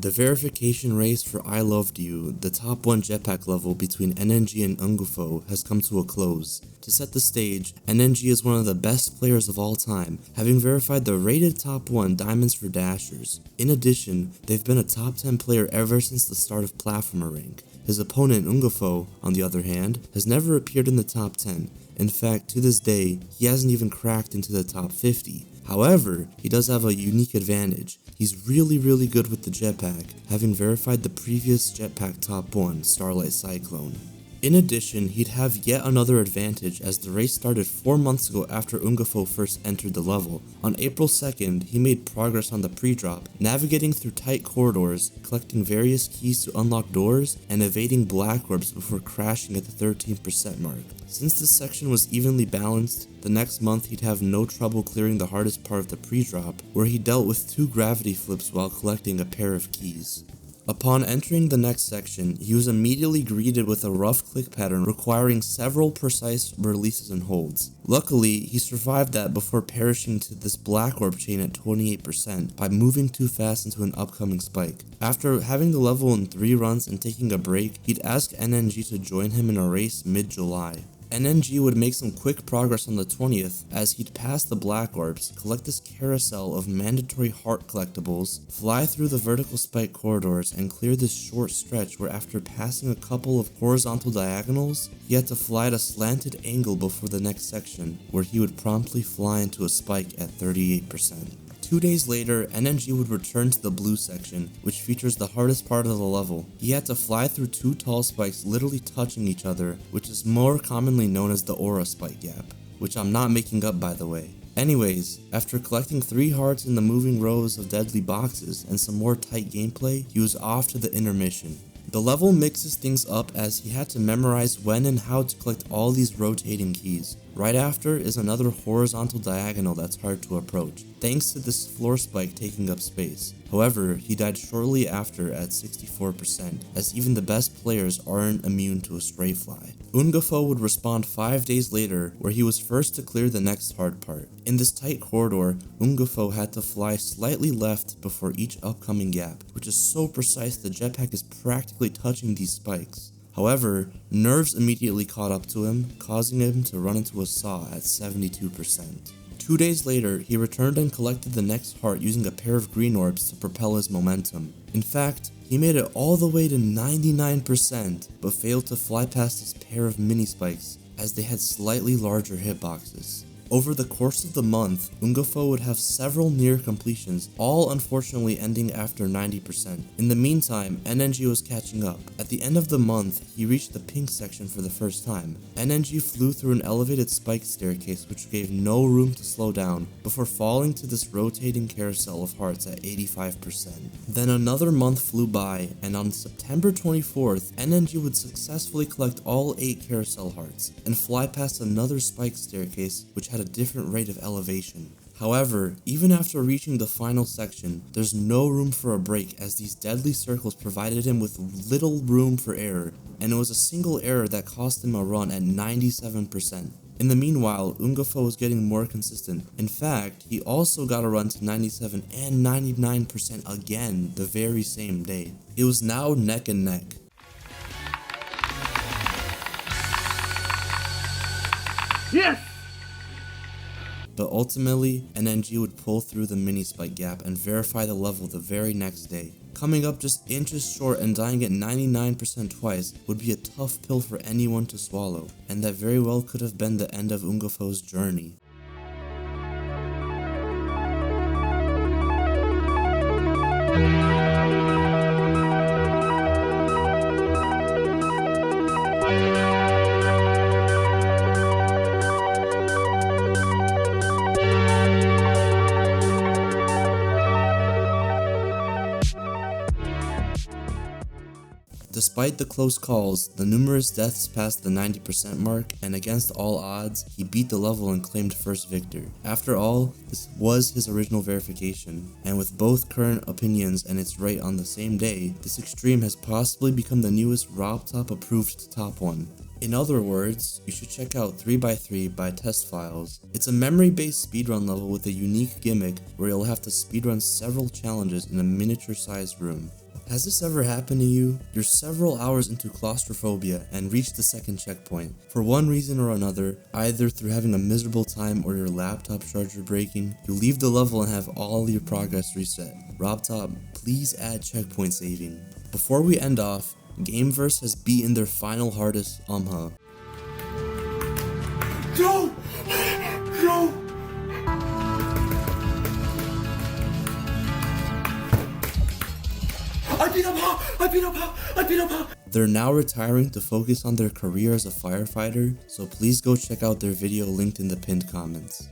The verification race for I Loved You, the top 1 jetpack level between NNG and ungafo, has come to a close. To set the stage, NNG is one of the best players of all time, having verified the rated top 1 diamonds for dashers. In addition, they've been a top 10 player ever since the start of platformer rank. His opponent ungafo, on the other hand, has never appeared in the top 10. In fact, to this day, he hasn't even cracked into the top 50. However, he does have a unique advantage. He's really good with the jetpack, having verified the previous jetpack top 1, Starlight Cyclone. In addition, he'd have yet another advantage as the race started 4 months ago after ungafo first entered the level. On April 2nd, he made progress on the pre-drop, navigating through tight corridors, collecting various keys to unlock doors, and evading black orbs before crashing at the 13% mark. Since this section was evenly balanced, the next month he'd have no trouble clearing the hardest part of the pre-drop, where he dealt with 2 gravity flips while collecting a pair of keys. Upon entering the next section, he was immediately greeted with a rough click pattern requiring several precise releases and holds. Luckily, he survived that before perishing to this black orb chain at 28% by moving too fast into an upcoming spike. After having the level in 3 runs and taking a break, he'd ask NNG to join him in a race mid-July. NNG would make some quick progress on the 20th as he'd pass the black orbs, collect this carousel of mandatory heart collectibles, fly through the vertical spike corridors, and clear this short stretch where after passing a couple of horizontal diagonals, he had to fly at a slanted angle before the next section, where he would promptly fly into a spike at 38%. 2 days later, NNG would return to the blue section, which features the hardest part of the level. He had to fly through 2 tall spikes literally touching each other, which is more commonly known as the aura spike gap, which I'm not making up by the way. Anyways, after collecting 3 hearts in the moving rows of deadly boxes and some more tight gameplay, he was off to the intermission. The level mixes things up as he had to memorize when and how to collect all these rotating keys. Right after is another horizontal diagonal that's hard to approach, thanks to this floor spike taking up space. However, he died shortly after at 64%, as even the best players aren't immune to a straight fly. Ungafo would respond 5 days later, where he was first to clear the next hard part. In this tight corridor, Ungafo had to fly slightly left before each upcoming gap, which is so precise the jetpack is practically touching these spikes. However, nerves immediately caught up to him, causing him to run into a saw at 72%. 2 days later, he returned and collected the next heart using a pair of green orbs to propel his momentum. In fact, he made it all the way to 99%, but failed to fly past his pair of mini spikes as they had slightly larger hitboxes. Over the course of the month, Ungafo would have several near completions, all unfortunately ending after 90%. In the meantime, NNG was catching up. At the end of the month, he reached the pink section for the first time. NNG flew through an elevated spike staircase which gave no room to slow down, before falling to this rotating carousel of hearts at 85%. Then another month flew by, and on September 24th, NNG would successfully collect all 8 carousel hearts, and fly past another spike staircase which had a different rate of elevation. However, even after reaching the final section, there's no room for a break as these deadly circles provided him with little room for error, and it was a single error that cost him a run at 97%. In the meanwhile, Ungafo was getting more consistent. In fact, he also got a run to 97 and 99% again the very same day. It was now neck and neck. Yes! But ultimately, NNG would pull through the mini spike gap and verify the level the very next day. Coming up just inches short and dying at 99% twice would be a tough pill for anyone to swallow, and that very well could have been the end of Ungafo's journey. Despite the close calls, the numerous deaths past the 90% mark, and against all odds, he beat the level and claimed first victor. After all, this was his original verification, and with both current opinions and its rate on the same day, this extreme has possibly become the newest RobTop approved top 1. In other words, you should check out 3x3 by TestFiles. It's a memory-based speedrun level with a unique gimmick where you'll have to speedrun several challenges in a miniature-sized room. Has this ever happened to you? You're several hours into claustrophobia and reach the second checkpoint. For one reason or another, either through having a miserable time or your laptop charger breaking, you leave the level and have all your progress reset. RobTop, please add checkpoint saving. Before we end off, Gameverse has beaten their final hardest, No! I beat up. They're now retiring to focus on their career as a firefighter, so please go check out their video linked in the pinned comments.